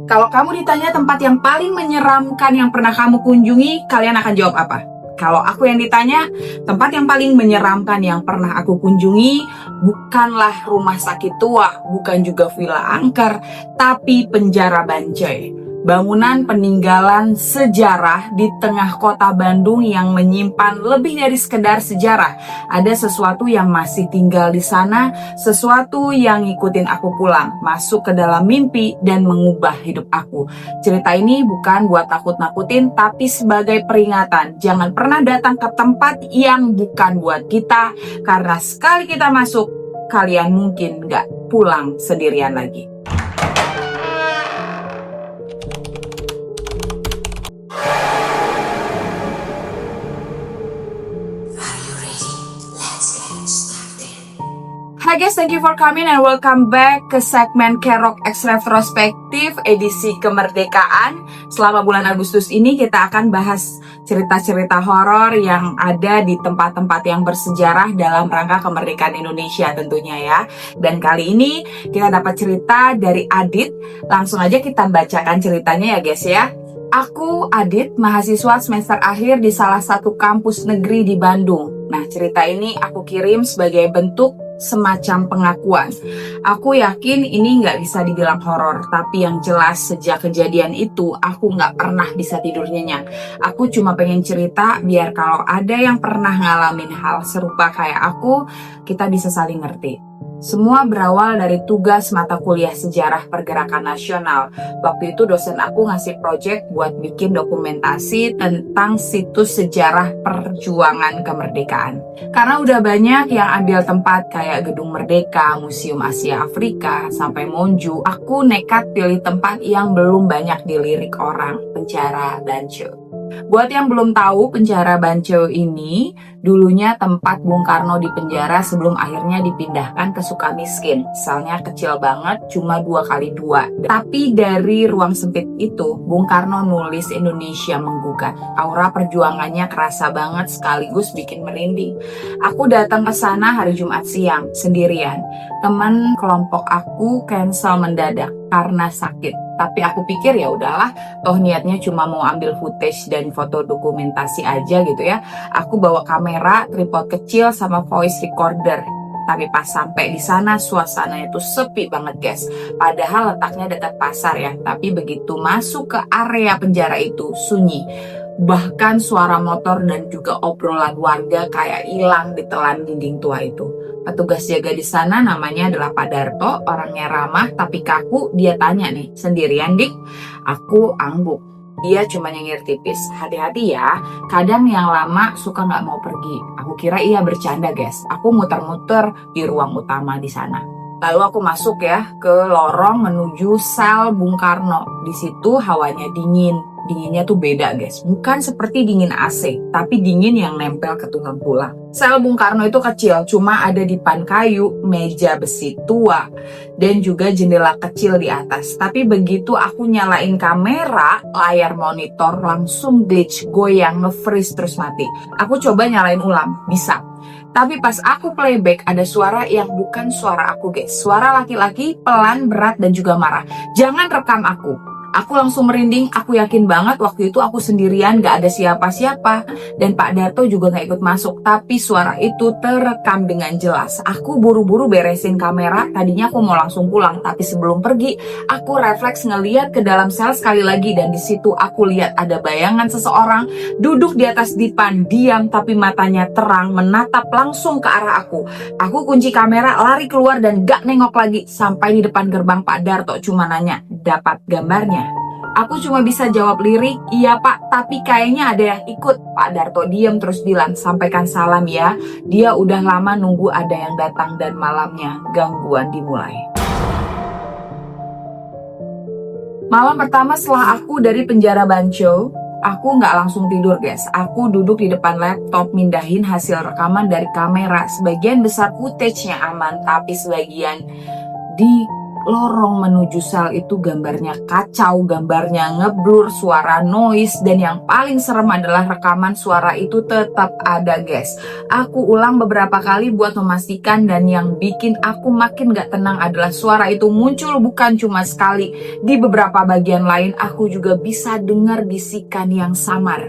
Kalau kamu ditanya tempat yang paling menyeramkan yang pernah kamu kunjungi, kalian akan jawab apa? Kalau aku yang ditanya, tempat yang paling menyeramkan yang pernah aku kunjungi bukanlah rumah sakit tua, bukan juga villa angker, tapi penjara Bancai. Bangunan peninggalan sejarah di tengah kota Bandung yang menyimpan lebih dari sekedar sejarah. Ada sesuatu yang masih tinggal di sana, sesuatu yang ngikutin aku pulang, masuk ke dalam mimpi dan mengubah hidup aku. Cerita ini bukan buat nakut-nakutin, tapi sebagai peringatan. Jangan pernah datang ke tempat yang bukan buat kita, karena sekali kita masuk, kalian mungkin nggak pulang sendirian lagi. Hai guys, thank you for coming and welcome back ke segmen Kerok X Retrospektif edisi kemerdekaan. Selama bulan Agustus ini kita akan bahas cerita-cerita horor yang ada di tempat-tempat yang bersejarah dalam rangka kemerdekaan Indonesia tentunya ya. Dan kali ini kita dapat cerita dari Adit. Langsung aja kita bacakan ceritanya ya guys ya. Aku Adit, mahasiswa semester akhir di salah satu kampus negeri di Bandung. Nah, cerita ini aku kirim sebagai bentuk semacam pengakuan. Aku yakin ini nggak bisa dibilang horor, tapi yang jelas sejak kejadian itu aku nggak pernah bisa tidur nyenyak. Aku cuma pengen cerita biar kalau ada yang pernah ngalamin hal serupa kayak aku, kita bisa saling ngerti. Semua berawal dari tugas mata kuliah sejarah pergerakan nasional. Waktu itu dosen aku ngasih proyek buat bikin dokumentasi tentang situs sejarah perjuangan kemerdekaan. Karena udah banyak yang ambil tempat kayak Gedung Merdeka, Museum Asia Afrika, sampai Monju, aku nekat pilih tempat yang belum banyak dilirik orang, Penjara Bancai. Buat yang belum tahu, Penjara Bancai ini dulunya tempat Bung Karno di penjara sebelum akhirnya dipindahkan ke Sukamiskin. Selnya kecil banget, cuma 2x2. Tapi dari ruang sempit itu, Bung Karno nulis Indonesia menggugat. Aura perjuangannya kerasa banget sekaligus bikin merinding. Aku datang ke sana hari Jumat siang, sendirian. Teman kelompok aku cancel mendadak karena sakit. Tapi aku pikir ya udahlah, toh niatnya cuma mau ambil footage dan foto dokumentasi aja gitu ya. Aku bawa kamera, tripod kecil sama voice recorder. Tapi pas sampai di sana suasananya tuh sepi banget guys. Padahal letaknya dekat pasar ya. Tapi begitu masuk ke area penjara itu sunyi. Bahkan suara motor dan juga obrolan warga kayak hilang ditelan dinding tua itu. Petugas jaga di sana namanya adalah Pak Darto, orangnya ramah tapi kaku. Dia tanya nih, sendirian dik? Aku angguk. Dia cuma nyengir tipis, hati-hati ya, kadang yang lama suka nggak mau pergi. Aku kira ia bercanda guys, aku muter-muter di ruang utama di sana. Lalu aku masuk ya ke lorong menuju sel Bung Karno. Di situ hawanya dingin. Dinginnya tuh beda guys, bukan seperti dingin AC, tapi dingin yang nempel ke tulang tulang. Sel Bung Karno itu kecil, cuma ada dipan kayu, meja besi tua, dan juga jendela kecil di atas. Tapi begitu aku nyalain kamera, layar monitor langsung glitch, goyang, nge-freeze terus mati. Aku coba nyalain ulang, bisa. Tapi pas aku playback ada suara yang bukan suara aku guys. Suara laki-laki pelan, berat, dan juga marah. Jangan rekam aku. Aku langsung merinding, aku yakin banget waktu itu aku sendirian, gak ada siapa-siapa. Dan Pak Darto juga gak ikut masuk, tapi suara itu terekam dengan jelas. Aku buru-buru beresin kamera, tadinya aku mau langsung pulang. Tapi sebelum pergi, aku refleks ngeliat ke dalam sel sekali lagi. Dan di situ aku lihat ada bayangan seseorang duduk di atas dipan, diam tapi matanya terang, menatap langsung ke arah aku. Aku kunci kamera, lari keluar dan gak nengok lagi. Sampai di depan gerbang Pak Darto cuma nanya, dapat gambarnya? Aku cuma bisa jawab lirik, iya pak, tapi kayaknya ada yang ikut. Pak Darto diam terus bilang, sampaikan salam ya. Dia udah lama nunggu ada yang datang dan malamnya gangguan dimulai. Malam pertama setelah aku dari penjara Bancai, aku nggak langsung tidur guys. Aku duduk di depan laptop mindahin hasil rekaman dari kamera. Sebagian besar footage-nya aman, tapi sebagian di Lorong menuju sel itu gambarnya kacau, gambarnya ngeblur, suara noise, dan yang paling serem adalah rekaman suara itu tetap ada, guys. Aku ulang beberapa kali buat memastikan, dan yang bikin aku makin gak tenang adalah suara itu muncul bukan cuma sekali. Di beberapa bagian lain aku juga bisa dengar bisikan yang samar.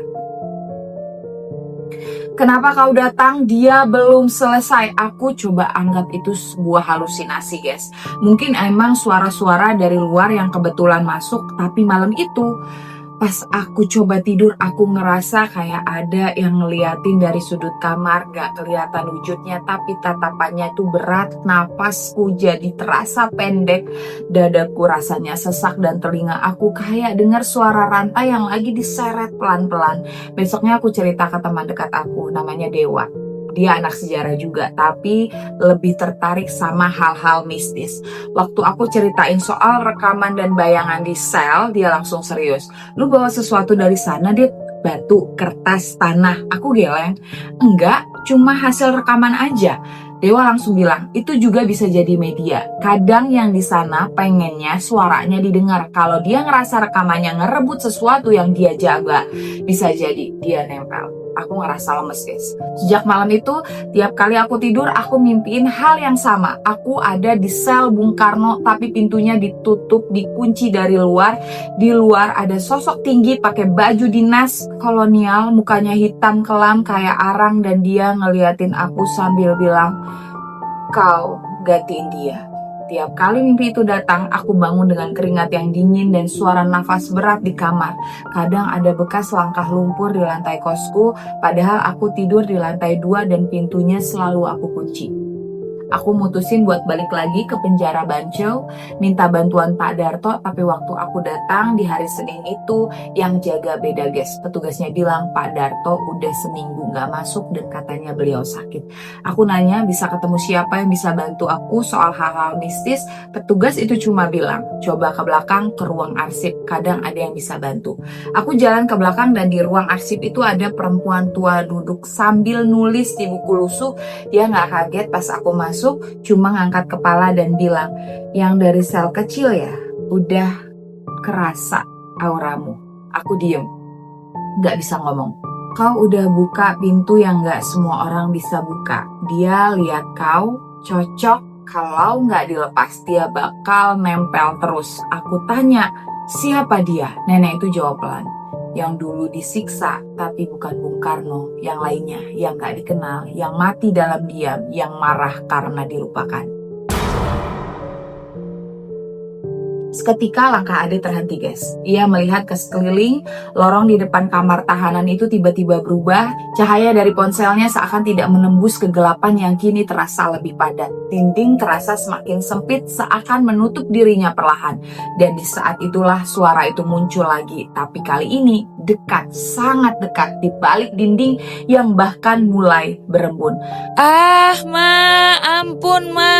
Kenapa kau datang? Dia belum selesai. Aku coba anggap itu sebuah halusinasi, guys. Mungkin emang suara-suara dari luar yang kebetulan masuk, tapi malam itu pas aku coba tidur, aku ngerasa kayak ada yang ngeliatin dari sudut kamar. Gak kelihatan wujudnya, tapi tatapannya itu berat. Napasku jadi terasa pendek. Dadaku rasanya sesak dan telinga aku kayak dengar suara rantai yang lagi diseret pelan-pelan. Besoknya aku cerita ke teman dekat aku, namanya Dewa. Dia anak sejarah juga, tapi lebih tertarik sama hal-hal mistis. Waktu aku ceritain soal rekaman dan bayangan di sel, dia langsung serius. Lu bawa sesuatu dari sana, Dit? Batu, kertas, tanah. Aku geleng. Enggak, cuma hasil rekaman aja. Dewa langsung bilang, itu juga bisa jadi media. Kadang yang di sana pengennya suaranya didengar. Kalau dia ngerasa rekamannya ngerebut sesuatu yang dia jaga, bisa jadi dia nempel. Aku ngerasa lemes, guys. Sejak malam itu, tiap kali aku tidur, aku mimpiin hal yang sama. Aku ada di sel Bung Karno, tapi pintunya ditutup, dikunci dari luar. Di luar ada sosok tinggi pakai baju dinas kolonial, mukanya hitam kelam kayak arang, dan dia ngeliatin aku sambil bilang, "Kau gantiin dia." Tiap kali mimpi itu datang, aku bangun dengan keringat yang dingin dan suara nafas berat di kamar. Kadang ada bekas langkah lumpur di lantai kosku, padahal aku tidur di lantai 2 dan pintunya selalu aku kunci. Aku mutusin buat balik lagi ke penjara Banceu, minta bantuan Pak Darto, tapi waktu aku datang di hari Senin itu, yang jaga beda, guys. Petugasnya bilang Pak Darto udah seminggu gak masuk dan katanya beliau sakit. Aku nanya bisa ketemu siapa yang bisa bantu aku soal hal-hal mistis. Petugas itu cuma bilang, coba ke belakang ke ruang arsip, kadang ada yang bisa bantu. Aku jalan ke belakang dan di ruang arsip itu ada perempuan tua duduk sambil nulis di buku lusuh. Dia gak kaget pas aku masuk, cuma ngangkat kepala dan bilang, yang dari sel kecil ya, udah kerasa auramu. Aku diem, gak bisa ngomong. Kau udah buka pintu yang gak semua orang bisa buka. Dia lihat kau, cocok. Kalau gak dilepas, dia bakal nempel terus. Aku tanya, siapa dia? Nenek itu jawab pelan, yang dulu disiksa, tapi bukan Bung Karno, yang lainnya, yang gak dikenal, yang mati dalam diam, yang marah karena dilupakan. Seketika langkah Ade terhenti, guys. Ia melihat ke sekeliling, lorong di depan kamar tahanan itu tiba-tiba berubah. Cahaya dari ponselnya seakan tidak menembus kegelapan yang kini terasa lebih padat. Dinding terasa semakin sempit, seakan menutup dirinya perlahan. Dan di saat itulah suara itu muncul lagi, tapi kali ini dekat, sangat dekat, di balik dinding yang bahkan mulai berembun. Ah, Ma, ampun, Ma.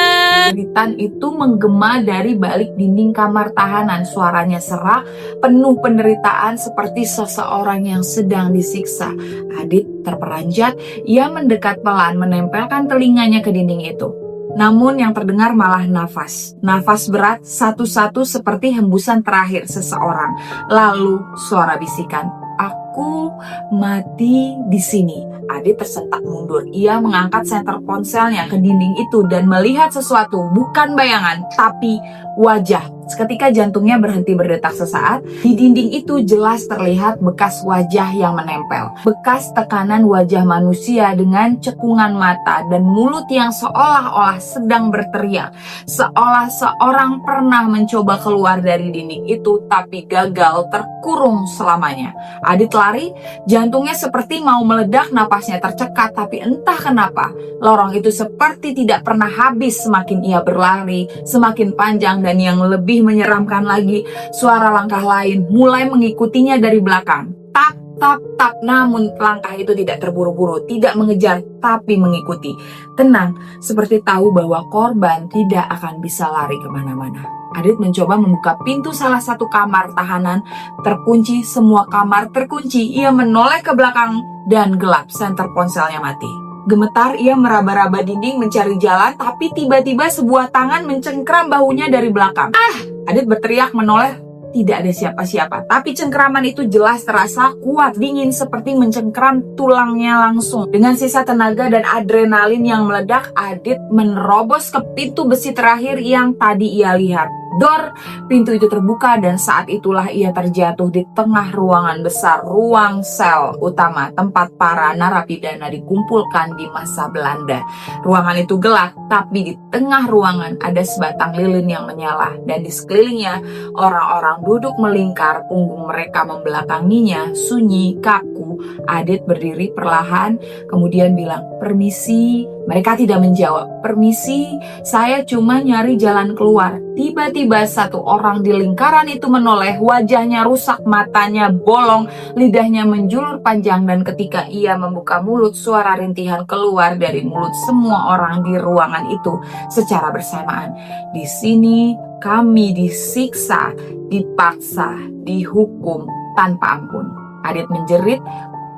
Jeritan itu menggema dari balik dinding kamar tahanan. Suaranya serak, penuh penderitaan seperti seseorang yang sedang disiksa. Adit terperanjat, ia mendekat pelan, menempelkan telinganya ke dinding itu. Namun yang terdengar malah nafas. Nafas berat, satu-satu seperti hembusan terakhir seseorang. Lalu suara bisikan, "Aku mati di sini." Adit tersentak mundur. Ia mengangkat senter ponselnya ke dinding itu dan melihat sesuatu, bukan bayangan, tapi wajah. Seketika jantungnya berhenti berdetak sesaat. Di dinding itu jelas terlihat bekas wajah yang menempel. Bekas tekanan wajah manusia dengan cekungan mata dan mulut yang seolah-olah sedang berteriak. Seolah seorang pernah mencoba keluar dari dinding itu, tapi gagal, terkurung selamanya. Adit lari, jantungnya seperti mau meledak, napasnya tercekat, tapi entah kenapa lorong itu seperti tidak pernah habis. Semakin ia berlari, semakin panjang, dan yang lebih menyeramkan lagi, suara langkah lain mulai mengikutinya dari belakang. Tap, tap, tap. Namun langkah itu tidak terburu-buru, tidak mengejar, tapi mengikuti. Tenang, seperti tahu bahwa korban tidak akan bisa lari kemana-mana. Adit mencoba membuka pintu salah satu kamar tahanan, terkunci, semua kamar terkunci. Ia menoleh ke belakang dan gelap, senter ponselnya mati. Gemetar, ia meraba-raba dinding mencari jalan, tapi tiba-tiba sebuah tangan mencengkram bahunya dari belakang. "Ah!" Adit berteriak menoleh. Tidak ada siapa-siapa, tapi cengkraman itu jelas terasa kuat, dingin, seperti mencengkram tulangnya langsung. Dengan sisa tenaga dan adrenalin yang meledak, Adit menerobos ke pintu besi terakhir yang tadi ia lihat. Dor, pintu itu terbuka dan saat itulah ia terjatuh di tengah ruangan besar, ruang sel utama tempat para narapidana dikumpulkan di masa Belanda. Ruangan itu gelap, tapi di tengah ruangan ada sebatang lilin yang menyala dan di sekelilingnya orang-orang duduk melingkar, punggung mereka membelakanginya, sunyi, kaku. Adit berdiri perlahan, kemudian bilang, "Permisi." Mereka tidak menjawab. "Permisi, saya cuma nyari jalan keluar." Tiba-tiba satu orang di lingkaran itu menoleh, wajahnya rusak, matanya bolong, lidahnya menjulur panjang, dan ketika ia membuka mulut, suara rintihan keluar dari mulut semua orang di ruangan itu secara bersamaan. "Di sini kami disiksa, dipaksa, dihukum tanpa ampun." Adit menjerit,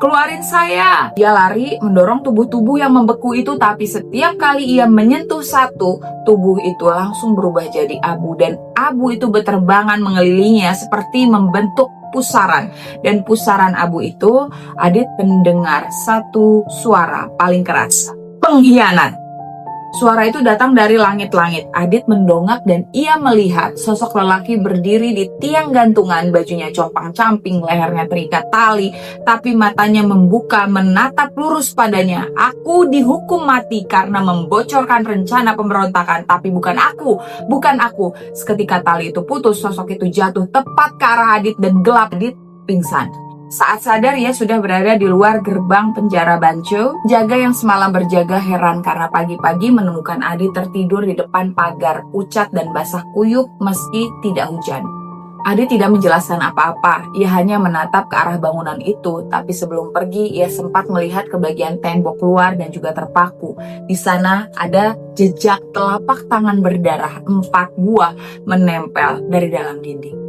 "Keluarin saya!" Dia lari mendorong tubuh-tubuh yang membeku itu, tapi setiap kali ia menyentuh satu, tubuh itu langsung berubah jadi abu, dan abu itu berterbangan mengelilinginya seperti membentuk pusaran. Dan pusaran abu itu, Adit mendengar satu suara paling keras, "Pengkhianat!" Suara itu datang dari langit-langit. Adit mendongak dan ia melihat sosok lelaki berdiri di tiang gantungan, bajunya compang-camping, lehernya terikat tali, tapi matanya membuka menatap lurus padanya. "Aku dihukum mati karena membocorkan rencana pemberontakan, tapi bukan aku, bukan aku." Seketika tali itu putus, sosok itu jatuh tepat ke arah Adit dan gelap. Adit pingsan. Saat sadar, ia sudah berada di luar gerbang penjara Bancho. Jaga yang semalam berjaga heran karena pagi-pagi menemukan Adit tertidur di depan pagar, pucat dan basah kuyup meski tidak hujan. Adit tidak menjelaskan apa-apa, ia hanya menatap ke arah bangunan itu, tapi sebelum pergi ia sempat melihat ke bagian tembok luar dan juga terpaku. Di sana ada jejak telapak tangan berdarah, 4 buah menempel dari dalam dinding.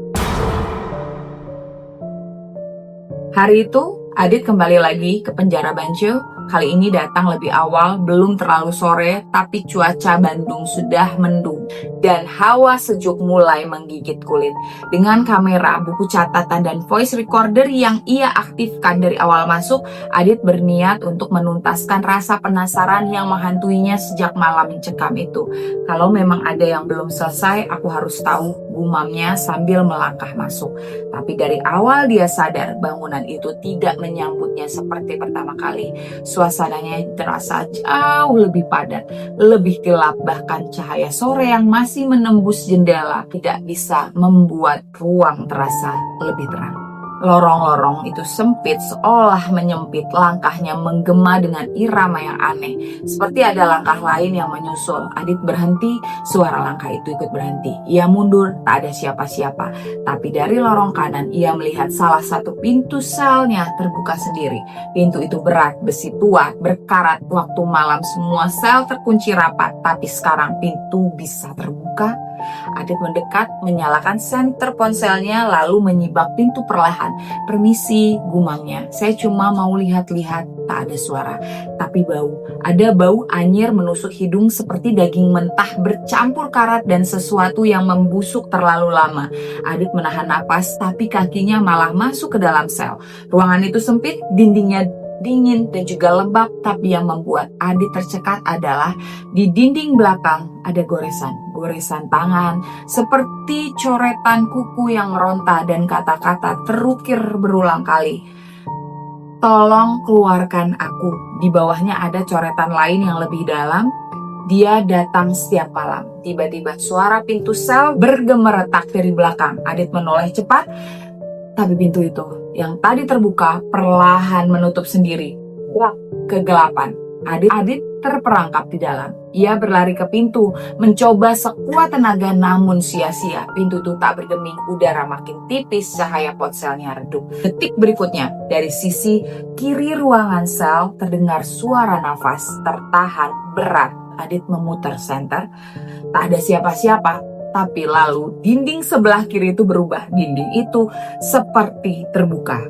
Hari itu, Adit kembali lagi ke penjara Bancho. Kali ini datang lebih awal, belum terlalu sore, tapi cuaca Bandung sudah mendung dan hawa sejuk mulai menggigit kulit. Dengan kamera, buku catatan, dan voice recorder yang ia aktifkan dari awal masuk, Adit berniat untuk menuntaskan rasa penasaran yang menghantuinya sejak malam mencekam itu. "Kalau memang ada yang belum selesai, aku harus tahu," gumamnya sambil melangkah masuk. Tapi dari awal dia sadar bangunan itu tidak menyambutnya seperti pertama kali. Suasananya terasa jauh lebih padat, lebih gelap, bahkan cahaya sore yang masih menembus jendela tidak bisa membuat ruang terasa lebih terang. Lorong-lorong itu sempit, seolah menyempit. Langkahnya menggema dengan irama yang aneh, seperti ada langkah lain yang menyusul. Adit berhenti, suara langkah itu ikut berhenti. Ia mundur, tak ada siapa-siapa. Tapi dari lorong kanan ia melihat salah satu pintu selnya terbuka sendiri. Pintu itu berat, besi tua, berkarat. Waktu malam semua sel terkunci rapat, tapi sekarang pintu bisa terbuka. Adit mendekat, menyalakan senter ponselnya, lalu menyibak pintu perlahan. "Permisi," gumamnya. "Saya cuma mau lihat-lihat." Tak ada suara, tapi bau. Ada bau anyir menusuk hidung seperti daging mentah bercampur karat dan sesuatu yang membusuk terlalu lama. Adit menahan napas, tapi kakinya malah masuk ke dalam sel. Ruangan itu sempit, dindingnya dingin dan juga lembab, tapi yang membuat Adit tercekat adalah di dinding belakang ada goresan tangan, seperti coretan kuku yang meronta, dan kata-kata terukir berulang kali. "Tolong keluarkan aku." Di bawahnya ada coretan lain yang lebih dalam. "Dia datang setiap malam." Tiba-tiba suara pintu sel bergemeretak dari belakang. Adit menoleh cepat, tapi pintu itu yang tadi terbuka perlahan menutup sendiri. Kegelapan. Adit terperangkap di dalam. Ia berlari ke pintu, mencoba sekuat tenaga, namun sia-sia. Pintu itu tak berdeming, udara makin tipis, cahaya ponselnya redup. Detik berikutnya, dari sisi kiri ruangan sel terdengar suara nafas tertahan berat. Adit memutar senter, tak ada siapa-siapa. Tapi lalu dinding sebelah kiri itu berubah. Dinding itu seperti terbuka.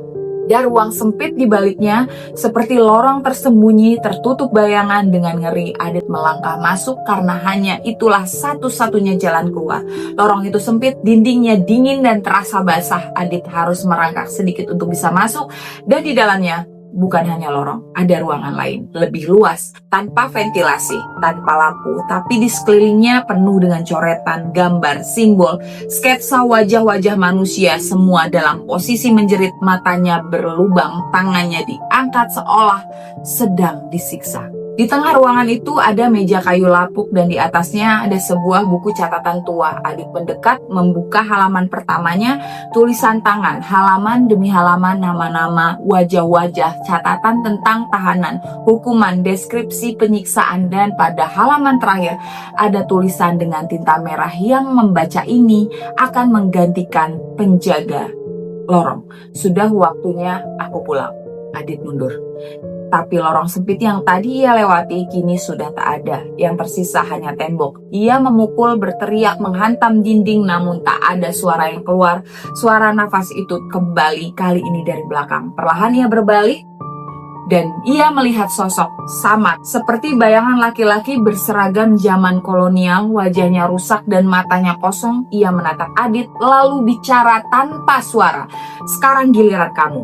Dan ruang sempit di baliknya seperti lorong tersembunyi tertutup bayangan. Dengan ngeri Adit melangkah masuk karena hanya itulah satu-satunya jalan keluar. Lorong itu sempit, dindingnya dingin dan terasa basah. Adit harus merangkak sedikit untuk bisa masuk, dan di dalamnya bukan hanya lorong, ada ruangan lain, lebih luas, tanpa ventilasi, tanpa lampu, tapi di sekelilingnya penuh dengan coretan, gambar, simbol, sketsa wajah-wajah manusia, semua dalam posisi menjerit, matanya berlubang, tangannya diangkat seolah sedang disiksa. Di tengah ruangan itu ada meja kayu lapuk dan di atasnya ada sebuah buku catatan tua. Adit mendekat, membuka halaman pertamanya, tulisan tangan, halaman demi halaman, nama-nama, wajah-wajah, catatan tentang tahanan, hukuman, deskripsi penyiksaan, dan pada halaman terakhir ada tulisan dengan tinta merah yang membaca ini akan menggantikan penjaga lorong. Sudah waktunya aku pulang. Adit mundur. Tapi lorong sempit yang tadi ia lewati kini sudah tak ada. Yang tersisa hanya tembok. Ia memukul, berteriak, menghantam dinding, namun tak ada suara yang keluar. Suara nafas itu kembali, kali ini dari belakang. Perlahan ia berbalik dan ia melihat sosok samar seperti bayangan laki-laki berseragam zaman kolonial. Wajahnya rusak dan matanya kosong. Ia menatap Adit lalu bicara tanpa suara. Sekarang giliran kamu.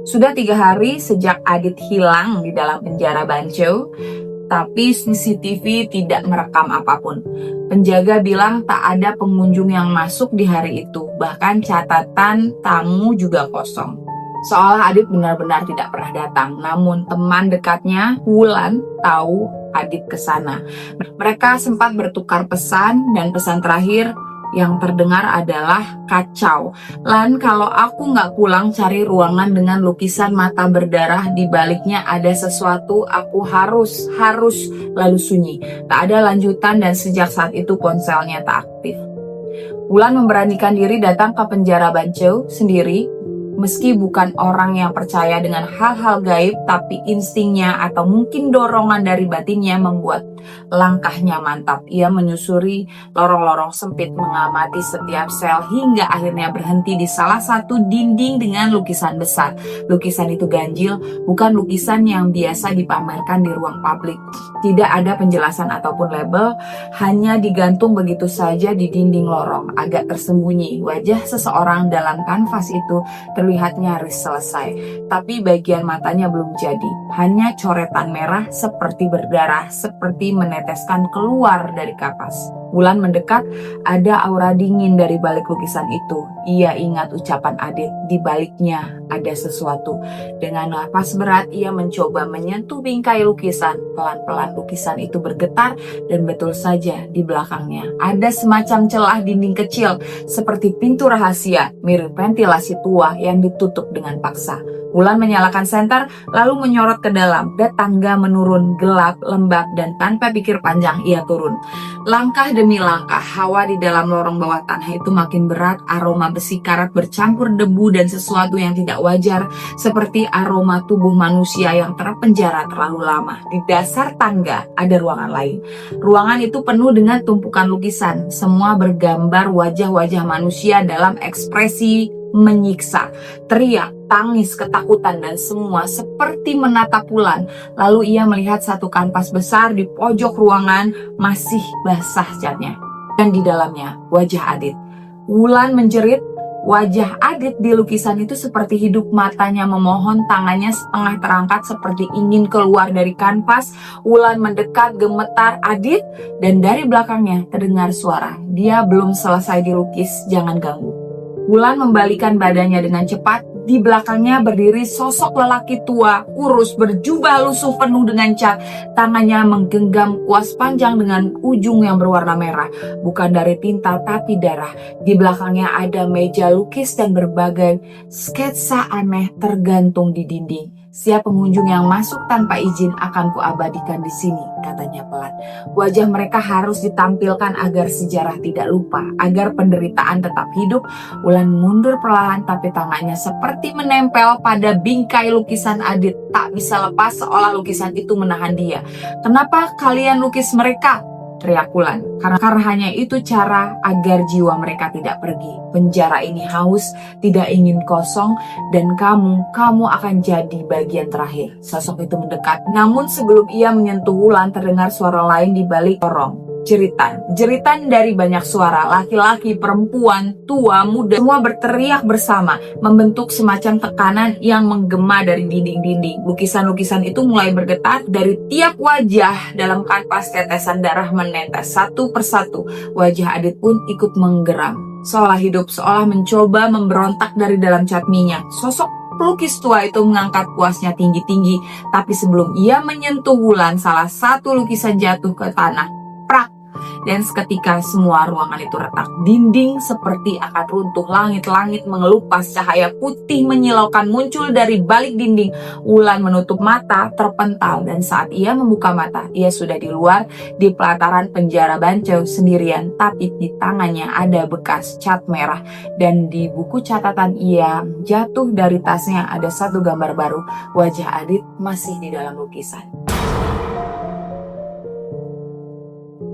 Sudah 3 hari sejak Adit hilang di dalam penjara Bancho, tapi CCTV tidak merekam apapun. Penjaga bilang tak ada pengunjung yang masuk di hari itu, bahkan catatan tamu juga kosong. Seolah Adit benar-benar tidak pernah datang, namun teman dekatnya, Wulan, tahu Adit ke sana. Mereka sempat bertukar pesan dan pesan terakhir yang terdengar adalah kacau. Lan, kalau aku nggak pulang cari ruangan dengan lukisan mata berdarah di baliknya ada sesuatu, aku harus lalu sunyi. Tak ada lanjutan dan sejak saat itu ponselnya tak aktif. Wulan memberanikan diri datang ke penjara Bancho sendiri. Meski bukan orang yang percaya dengan hal-hal gaib, tapi instingnya atau mungkin dorongan dari batinnya membuat langkahnya mantap. Ia menyusuri lorong-lorong sempit, mengamati setiap sel hingga akhirnya berhenti di salah satu dinding dengan lukisan besar. Lukisan itu ganjil, bukan lukisan yang biasa dipamerkan di ruang publik. Tidak ada penjelasan ataupun label, hanya digantung begitu saja di dinding lorong, agak tersembunyi. Wajah seseorang dalam kanvas itu terlihat nyaris selesai, tapi bagian matanya belum jadi. Hanya coretan merah seperti berdarah, seperti meneteskan keluar dari kapas. Wulan mendekat, ada aura dingin dari balik lukisan itu. Ia ingat ucapan Adit, di baliknya ada sesuatu. Dengan nafas berat, ia mencoba menyentuh bingkai lukisan. Pelan-pelan lukisan itu bergetar dan betul saja di belakangnya ada semacam celah dinding kecil seperti pintu rahasia, mirip ventilasi tua yang ditutup dengan paksa. Wulan menyalakan senter lalu menyorot ke dalam. Tangga menurun, gelap, lembab, dan tanpa pikir panjang ia turun. Langkah demi langkah, hawa di dalam lorong bawah tanah itu makin berat. Aroma besi karat bercampur debu dan sesuatu yang tidak wajar, seperti aroma tubuh manusia yang terpenjara terlalu lama. Di dasar tangga ada ruangan lain. Ruangan itu penuh dengan tumpukan lukisan. Semua bergambar wajah-wajah manusia dalam ekspresi menyiksa, teriak, tangis, ketakutan, dan semua seperti menatap Wulan. Lalu ia melihat satu kanvas besar di pojok ruangan, masih basah catnya. Dan di dalamnya wajah Adit. Wulan menjerit. Wajah Adit di lukisan itu seperti hidup, matanya memohon, tangannya setengah terangkat seperti ingin keluar dari kanvas. Wulan mendekat, gemetar, Adit, dan dari belakangnya terdengar suara. Dia belum selesai dilukis, jangan ganggu. Wulan membalikan badannya dengan cepat. Di belakangnya berdiri sosok lelaki tua, kurus, berjubah lusuh penuh dengan cat. Tangannya menggenggam kuas panjang dengan ujung yang berwarna merah. Bukan dari tinta, tapi darah. Di belakangnya ada meja lukis dan berbagai sketsa aneh tergantung di dinding. Siap pengunjung yang masuk tanpa izin akan kuabadikan di sini, katanya pelan. Wajah mereka harus ditampilkan agar sejarah tidak lupa, agar penderitaan tetap hidup. Wulan mundur perlahan, tapi tangannya seperti menempel pada bingkai lukisan Adit. Tak bisa lepas, seolah lukisan itu menahan dia. Kenapa kalian lukis mereka? teriak Wulan. Karena hanya itu cara agar jiwa mereka tidak pergi. Penjara ini haus, tidak ingin kosong, dan kamu akan jadi bagian terakhir. Sosok itu mendekat, namun sebelum ia menyentuh Wulan, terdengar suara lain di balik lorong. Jeritan dari banyak suara, laki-laki, perempuan, tua, muda, semua berteriak bersama, membentuk semacam tekanan yang menggema dari dinding-dinding. Lukisan-lukisan itu mulai bergetar dari tiap wajah dalam kanvas, tetesan darah menetes satu persatu. Wajah Adit pun ikut menggeram, seolah hidup, seolah mencoba memberontak dari dalam cat minyak. Sosok pelukis tua itu mengangkat kuasnya tinggi-tinggi, tapi sebelum ia menyentuh Wulan, salah satu lukisan jatuh ke tanah. Prak! Dan seketika semua ruangan itu retak. Dinding seperti akan runtuh. Langit-langit mengelupas. Cahaya putih menyilaukan muncul dari balik dinding. Wulan menutup mata, terpental. Dan saat ia membuka mata, ia sudah di luar, di pelataran penjara Banceu sendirian. Tapi di tangannya ada bekas cat merah. Dan di buku catatan ia jatuh dari tasnya ada satu gambar baru. Wajah Adit masih di dalam lukisan.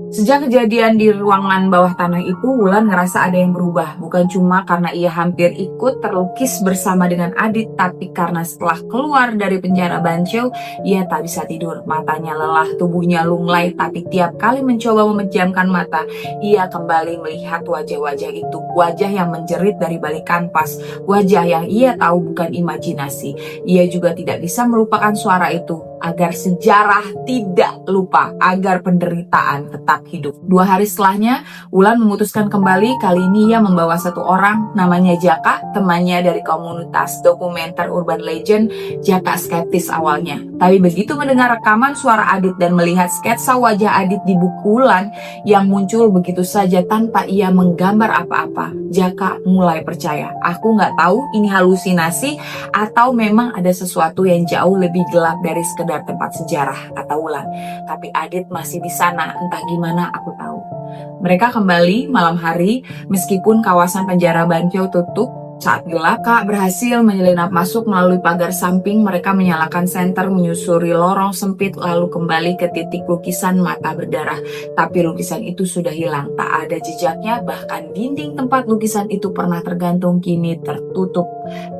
Sejak kejadian di ruangan bawah tanah itu, Wulan ngerasa ada yang berubah. Bukan cuma karena ia hampir ikut terlukis bersama dengan Adit, tapi karena setelah keluar dari penjara Banceu, ia tak bisa tidur. Matanya lelah, tubuhnya lunglai, tapi tiap kali mencoba memejamkan mata, ia kembali melihat wajah-wajah itu. Wajah yang menjerit dari balik kanvas, wajah yang ia tahu bukan imajinasi. Ia juga tidak bisa melupakan suara itu. Agar sejarah tidak lupa, agar penderitaan tetap hidup. 2 hari setelahnya, Wulan memutuskan kembali. Kali ini ia membawa satu orang, namanya Jaka, temannya dari komunitas dokumenter urban legend. Jaka skeptis awalnya, tapi begitu mendengar rekaman suara Adit dan melihat sketsa wajah Adit di buku Wulan yang muncul begitu saja tanpa ia menggambar apa-apa, Jaka mulai percaya. Aku nggak tahu ini halusinasi atau memang ada sesuatu yang jauh lebih gelap dari sekedar tempat sejarah, kata Wulan. Tapi Adit masih di sana, entah gimana aku tahu. Mereka kembali malam hari, meskipun kawasan penjara Banceu tutup. Saat gelap, Kak berhasil menyelinap masuk melalui pagar samping. Mereka menyalakan senter, menyusuri lorong sempit, lalu kembali ke titik lukisan mata berdarah. Tapi lukisan itu sudah hilang, tak ada jejaknya. Bahkan dinding tempat lukisan itu pernah tergantung kini tertutup.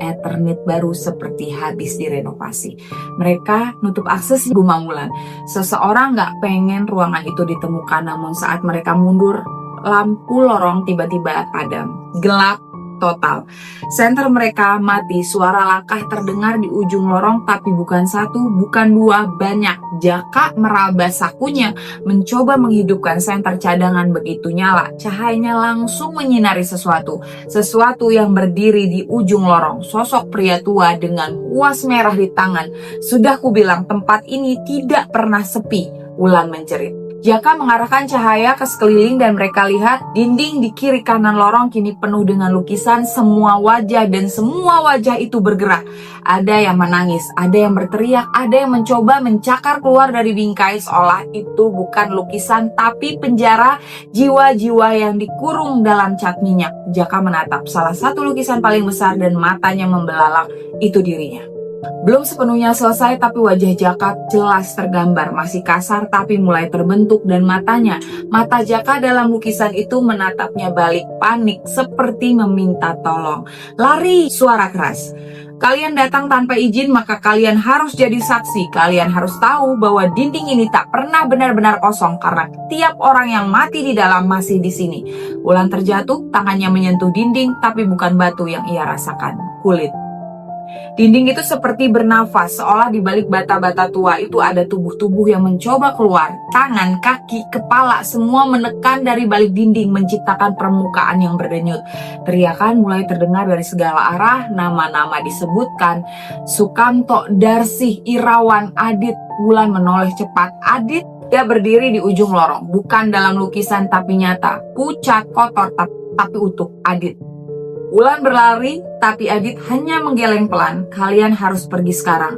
Eternit baru seperti habis direnovasi. Mereka nutup akses rumah Wulan. Seseorang gak pengen ruangan itu ditemukan, namun saat mereka mundur, lampu lorong tiba-tiba padam. Gelap total. Senter mereka mati. Suara langkah terdengar di ujung lorong, tapi bukan satu, bukan dua, banyak. Jaka meraba sakunya, mencoba menghidupkan senter cadangan. Begitu nyala, cahayanya langsung menyinari sesuatu. Sesuatu yang berdiri di ujung lorong. Sosok pria tua dengan kuas merah di tangan. Sudah kubilang tempat ini tidak pernah sepi, Wulan menjerit. Jaka mengarahkan cahaya ke sekeliling dan mereka lihat dinding di kiri kanan lorong kini penuh dengan lukisan semua wajah, dan semua wajah itu bergerak. Ada yang menangis, ada yang berteriak, ada yang mencoba mencakar keluar dari bingkai seolah itu bukan lukisan tapi penjara, jiwa-jiwa yang dikurung dalam cat minyak. Jaka menatap salah satu lukisan paling besar dan matanya membelalak. Itu dirinya. Belum sepenuhnya selesai, tapi wajah Jaka jelas tergambar, masih kasar tapi mulai terbentuk, dan mata Jaka dalam lukisan itu menatapnya balik, panik seperti meminta tolong. Lari! Suara keras. Kalian datang tanpa izin, maka kalian harus jadi saksi. Kalian harus tahu bahwa dinding ini tak pernah benar-benar kosong karena tiap orang yang mati di dalam masih di sini. Wulan terjatuh, tangannya menyentuh dinding, tapi bukan batu yang ia rasakan, kulit. Dinding itu seperti bernafas, seolah di balik bata-bata tua itu ada tubuh-tubuh yang mencoba keluar. Tangan, kaki, kepala, semua menekan dari balik dinding, menciptakan permukaan yang berdenyut. Teriakan mulai terdengar dari segala arah, nama-nama disebutkan. Sukamto, Darsih, Irawan, Adit. Wulan menoleh cepat. Adit, dia berdiri di ujung lorong, bukan dalam lukisan tapi nyata. Pucat, kotor, tapi utuh. Adit. Wulan berlari, tapi Adit hanya menggeleng pelan. Kalian harus pergi sekarang.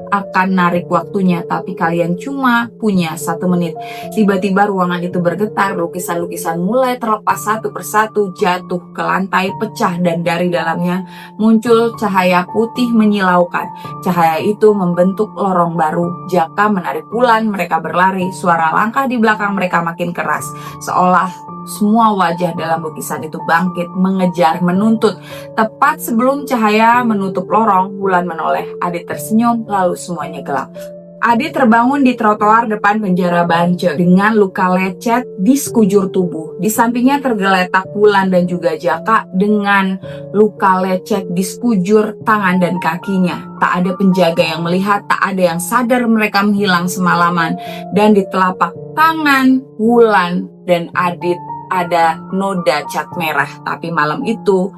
akan narik waktunya, tapi kalian cuma punya 1 menit. Tiba-tiba ruangan itu bergetar, lukisan-lukisan mulai terlepas satu persatu, jatuh ke lantai, pecah, dan dari dalamnya muncul cahaya putih menyilaukan. Cahaya itu membentuk lorong baru. Jaka menarik Wulan, mereka berlari, suara langkah di belakang mereka makin keras, seolah semua wajah dalam lukisan itu bangkit, mengejar, menuntut. Tepat sebelum cahaya menutup lorong, Wulan menoleh. Adit tersenyum, lalu semuanya gelap. Adit terbangun di trotoar depan penjara Bance dengan luka lecet di sekujur tubuh. Di sampingnya tergeletak Wulan dan juga Jaka dengan luka lecet di sekujur tangan dan kakinya. Tak ada penjaga yang melihat, tak ada yang sadar mereka menghilang semalaman. Dan di telapak tangan Wulan dan Adit ada noda cat merah. Tapi malam itu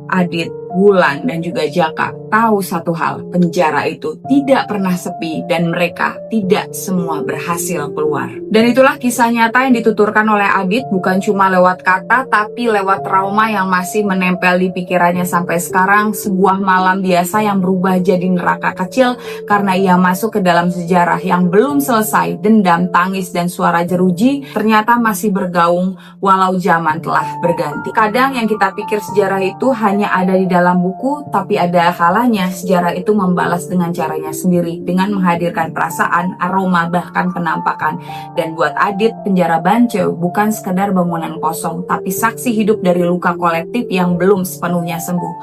Adit, Wulan, dan juga Jaka tahu satu hal, penjara itu tidak pernah sepi dan mereka tidak semua berhasil keluar. Dan itulah kisah nyata yang dituturkan oleh Adit, bukan cuma lewat kata tapi lewat trauma yang masih menempel di pikirannya sampai sekarang. Sebuah malam biasa yang berubah jadi neraka kecil karena ia masuk ke dalam sejarah yang belum selesai. Dendam, tangis, dan suara jeruji ternyata masih bergaung walau zaman telah berganti. Kadang yang kita pikir sejarah itu hanya ada di dalam buku, tapi ada kalanya sejarah itu membalas dengan caranya sendiri, dengan menghadirkan perasaan, aroma, bahkan penampakan. Dan buat Adit, penjara Bance bukan sekadar bangunan kosong, tapi saksi hidup dari luka kolektif yang belum sepenuhnya sembuh.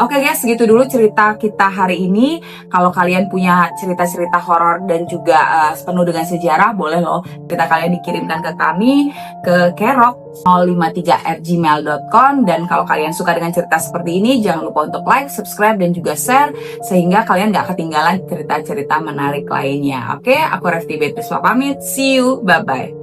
Oke guys, segitu dulu cerita kita hari ini. Kalau kalian punya cerita-cerita horor dan juga penuh dengan sejarah, boleh loh cerita kalian dikirimkan ke kami, ke kerok053@gmail.com. Dan kalau kalian suka dengan cerita seperti ini, jangan lupa untuk like, subscribe, dan juga share, sehingga kalian gak ketinggalan cerita-cerita menarik lainnya. Oke, aku Resti Beatrice pamit. See you, bye-bye.